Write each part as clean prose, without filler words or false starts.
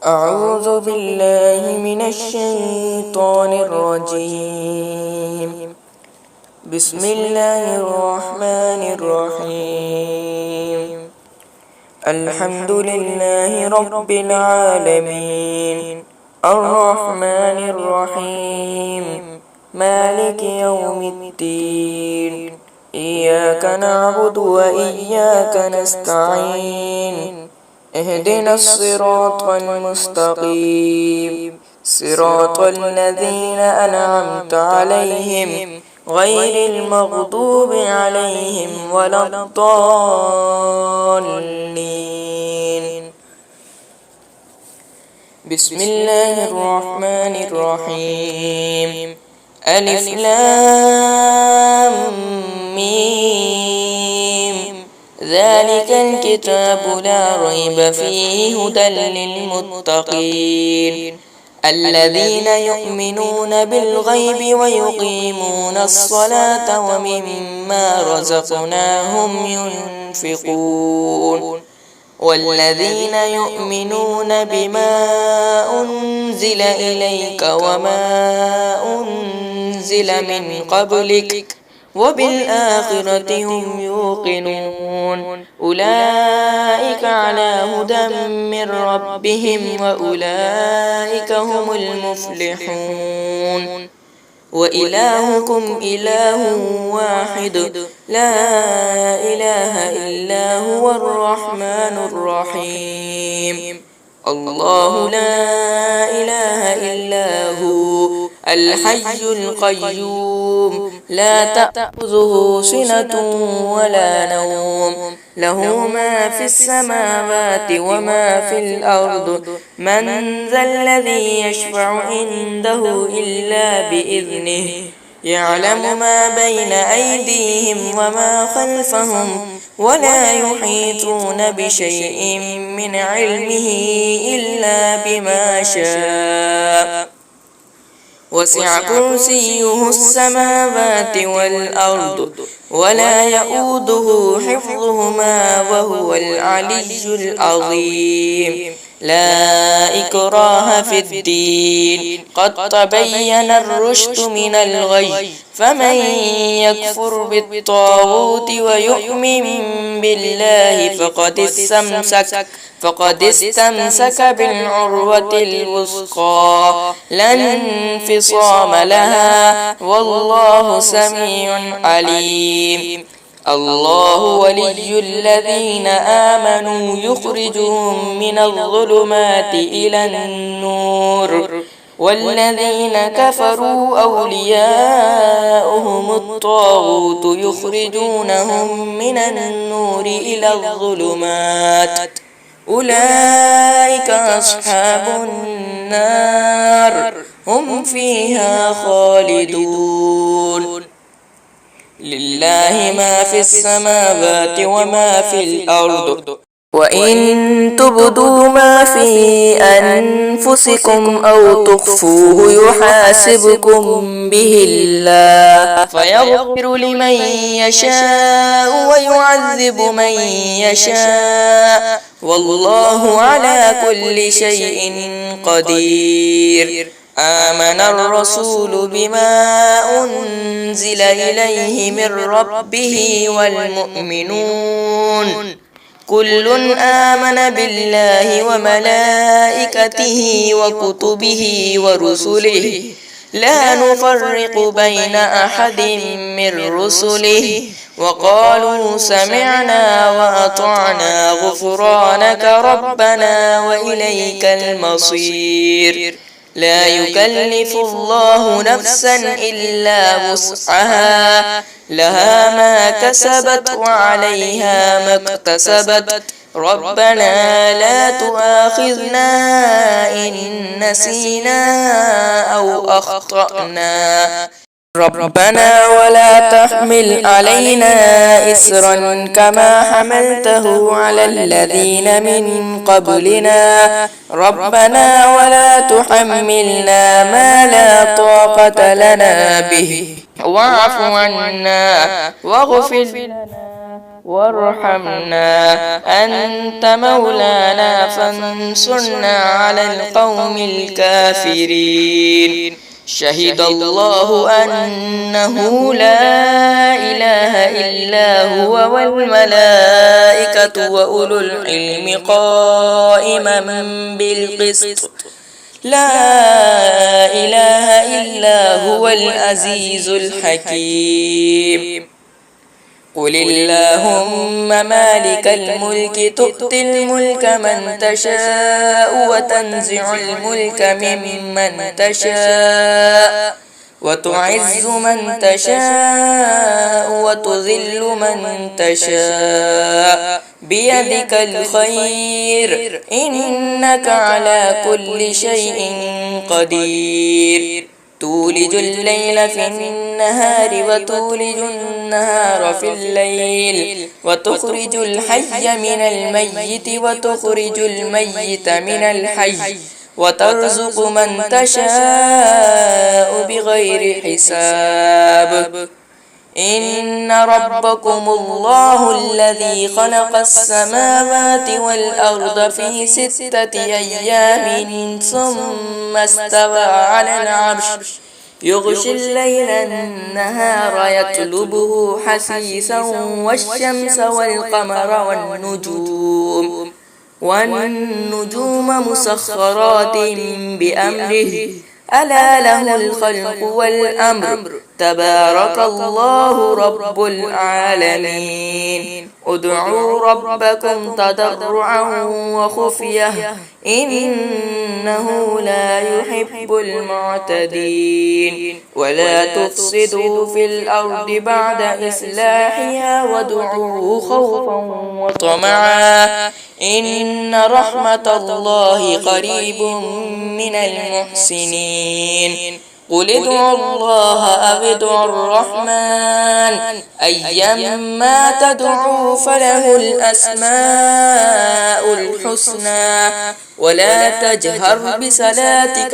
أعوذ بالله من الشيطان الرجيم. بسم الله الرحمن الرحيم. الحمد لله رب العالمين، الرحمن الرحيم، مالك يوم الدين، إياك نعبد وإياك نستعين، اهدنا الصراط المستقيم، صراط الذين أنعمت عليهم غير المغضوب عليهم ولا الضالين. بسم الله الرحمن الرحيم. ألف لام ميم، ذلك الكتاب لا ريب فيه هدى للمتقين الذين يؤمنون بالغيب ويقيمون الصلاة ومما رزقناهم ينفقون والذين يؤمنون بما أنزل إليك وما أنزل من قبلك وبالآخرة هم يوقنون أولئك على هدى من ربهم وأولئك هم المفلحون. وإلهكم إله واحد لا إله إلا هو الرحمن الرحيم. الله لا إله إلا هو الحي القيوم لا تأخذه سنة ولا نوم، له ما في السماوات وما في الأرض، من ذا الذي يشفع عنده إلا بإذنه، يعلم ما بين أيديهم وما خلفهم ولا يحيطون بشيء من علمه إلا بما شاء، وسع كرسيه السماوات والأرض ولا يؤوده حفظهما وهو العلي العظيم. لا إكراه في الدين، قد تبين الرشد من الغي، فمن يكفر بالطاغوت ويؤمن بالله فقد استمسك بالعروة الوثقى لا انفصام لها، والله سميع عليم. الله ولي الذين آمنوا يخرجهم من الظلمات إلى النور، والذين كفروا أولياؤهم الطاغوت يخرجونهم من النور إلى الظلمات، أولئك أصحاب النار هم فيها خالدون. لله ما في السماوات وما في الأرض، وإن تبدوا ما في أنفسكم أو تخفوه يحاسبكم به الله فيغفر لمن يشاء ويعذب من يشاء، والله على كل شيء قدير. آمن الرسول بما أنزل إليه من ربه والمؤمنون كل آمن بالله وملائكته وكتبه ورسله لا نفرق بين أحد من رسله، وقالوا سمعنا وأطعنا غفرانك ربنا وإليك المصير. لا يكلف الله نفسا إلا وسعها، لها ما كسبت وعليها ما اكتسبت، ربنا لا تؤاخذنا إن نسينا أو أخطأنا، ربنا ولا تحمل علينا إسرا كما حملته على الذين من قبلنا، ربنا ولا تحملنا ما لا طاقة لنا به واعف عنا واغفر لنا وارحمنا أنت مولانا فانصرنا على القوم الكافرين. شهد الله أنه لا إله إلا هو والملائكة وأولو العلم قائما بالقسط لا إله إلا هو العزيز الحكيم. قل اللهم مالك الملك تؤتي الملك من تشاء وتنزع الملك ممن تشاء وتعز من تشاء وتذل من تشاء بيدك الخير إنك على كل شيء قدير. تولج الليل في النهار وتولج النهار في الليل وتخرج الحي من الميت وتخرج الميت من الحي وترزق من تشاء بغير حساب. إن ربكم الله الذي خلق السماوات والأرض في 6 أيام ثم استوى على العرش يغشي الليل النهار يطلبه حثيثا والشمس والقمر والنجوم مسخرات بأمره ألا له الخلق والأمر تبارك الله رب العالمين. ادعوا ربكم تضرعا وخفية إنه لا يحب المعتدين. ولا تفسدوا في الأرض بعد إصلاحها وادعوه خوفا وطمعا إن رحمة الله قريب من المحسنين. قل ادعوا الله أو ادعوا الرحمن أيما تدعوا فله الأسماء الحسنى ولا تجهر بصلاتك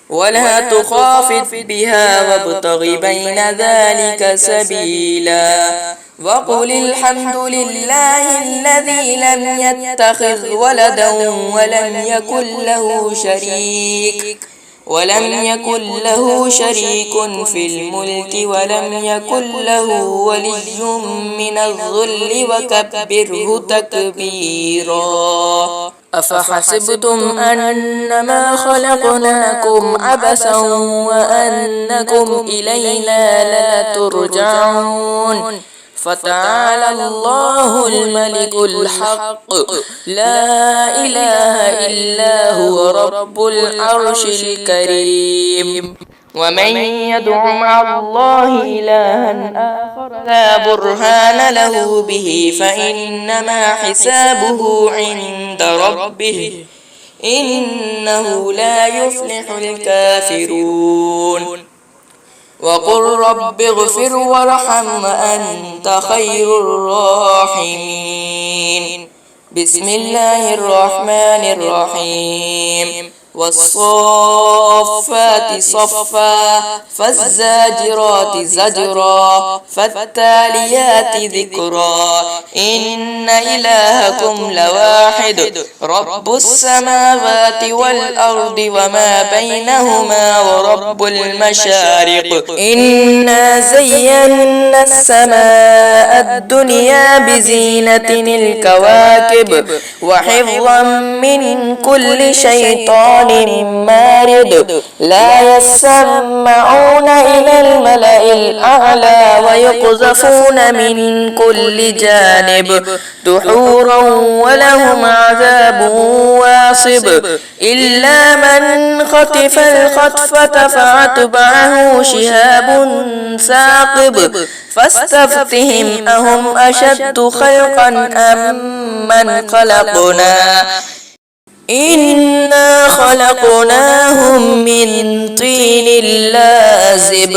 ولا تخافت بها وابتغ بين ذلك سبيلا. وقل الحمد لله الذي لم يتخذ ولدا ولم يكن له شريك في الملك ولم يكن له ولي من الذل وكبره تكبيرا. أفحسبتم أنما خلقناكم عبثا وأنكم إلينا لا ترجعون. فتعالى الله الملك الحق لا إله إلا هو رب العرش الكريم. ومن يدع مع الله إلها آخر لا برهان له به فإنما حسابه عند ربه إنه لا يفلح الكافرون. وقل رب اغفر وارحم وأنت خير الراحمين. بسم الله الرحمن الرحيم. والصافات صفا فالزاجرات زجرا فالتاليات ذكرا إن إلهكم لواحد رب السماوات والأرض وما بينهما ورب المشارق. إنا زينا السماء الدنيا بزينة الكواكب وحفظا من كل شيطان مارد لا يسمعون إلى الملأ الأعلى ويقذفون من كل جانب دحورا ولهم عذاب واصب إلا من خطف الخطفة فأتبعه شهاب ثاقب فاستفتهم أهم أشد خلقا أم من خلقنا إنا خلقناهم من طين لازب.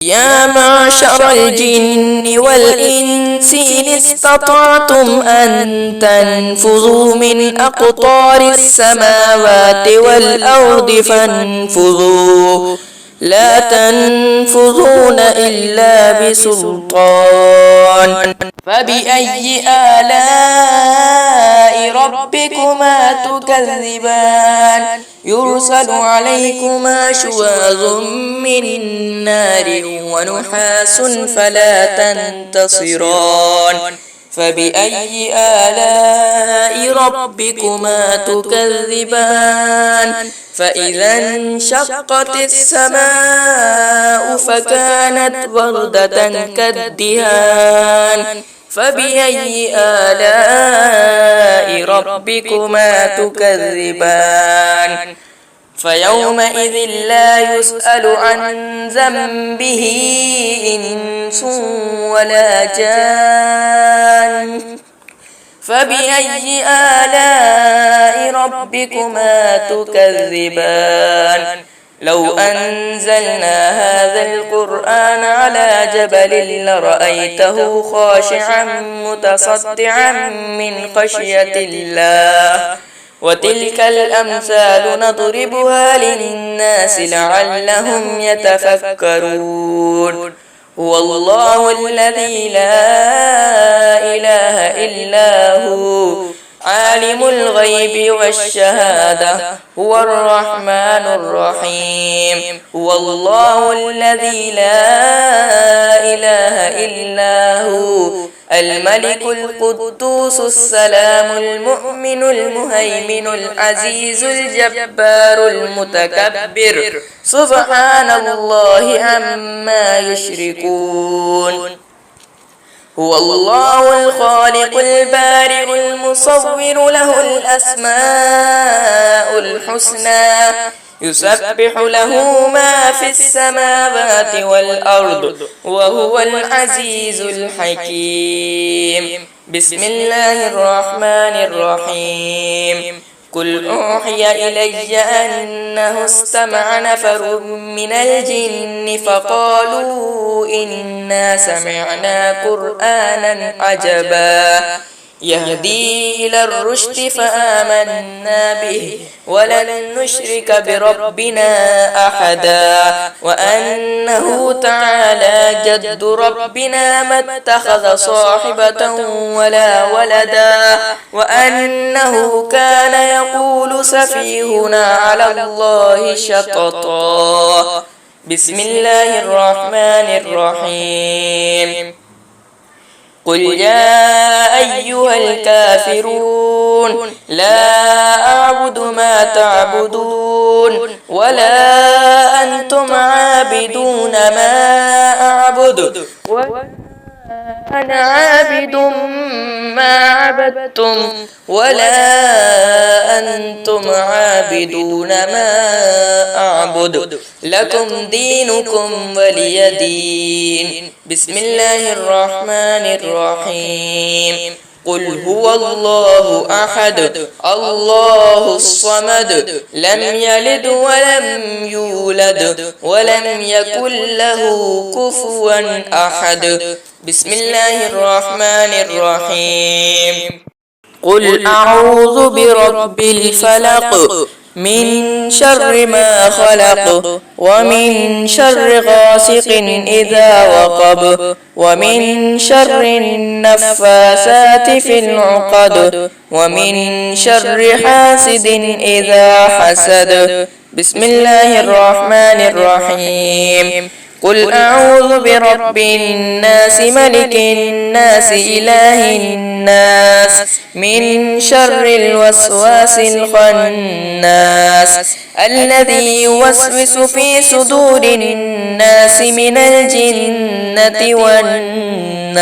يا معشر الجن والإنس إن استطعتم أن تنفذوا من أقطار السماوات والأرض فانفذوا لا تنفذون إلا بسلطان فبأي آلاء ربكما تكذبان يرسل عليكما شواظ من نار ونحاس فلا تنتصران فبأي آلاء ربكما تكذبان فإذا انشقت السماء فكانت وردة كالدهان فبأي آلاء ربكما تكذبان فيومئذ لا يسأل عن ذنبه إنس ولا جان فبأي آلاء ربكما تكذبان لو أنزلنا هذا القرآن على جبل لرأيته خاشعا متصدعا من خشية الله وتلك الأمثال نضربها للناس لعلهم يتفكرون هو الله الذي لا إله إلا هو عالم الغيب والشهادة هو الرحمن الرحيم هو الله الذي لا إله إلا هو الملك القدوس السلام المؤمن المهيمن العزيز الجبار المتكبر سبحان الله عما يشركون هو الله الخالق البارئ المصور له الأسماء الحسنى يسبح له ما في السماوات والأرض وهو العزيز الحكيم بسم الله الرحمن الرحيم قل أوحي إلي أنه استمع نفر من الجن فقالوا إنا سمعنا قرآنا عجبا يهدي إلى الرشد فآمنا به ولن نشرك بربنا أحدا وأنه تعالى جد ربنا ما اتخذ صاحبة ولا ولدا وأنه كان يقول سفيهنا على الله شططا بسم الله الرحمن الرحيم قل يا أيها الكافرون لا أعبد ما تعبدون ولا أنتم عابدون ما أعبد أنا عابد ما عبدتم ولا أنتم عابدون ما أعبد لكم دينكم ولي دين بسم الله الرحمن الرحيم قل هو الله أحد الله الصمد لم يلد ولم يولد ولم يكن له كفوا أحد بسم الله الرحمن الرحيم قل أعوذ برب الفلق من شر ما خلق ومن شر غاسق إذا وقب ومن شر النفاثات في العقد ومن شر حاسد إذا حسد بسم الله الرحمن الرحيم قل أعوذ برب الناس ملك الناس إله الناس من شر الوسواس الخناس الذي يوسوس في صدور الناس من الجنة والناس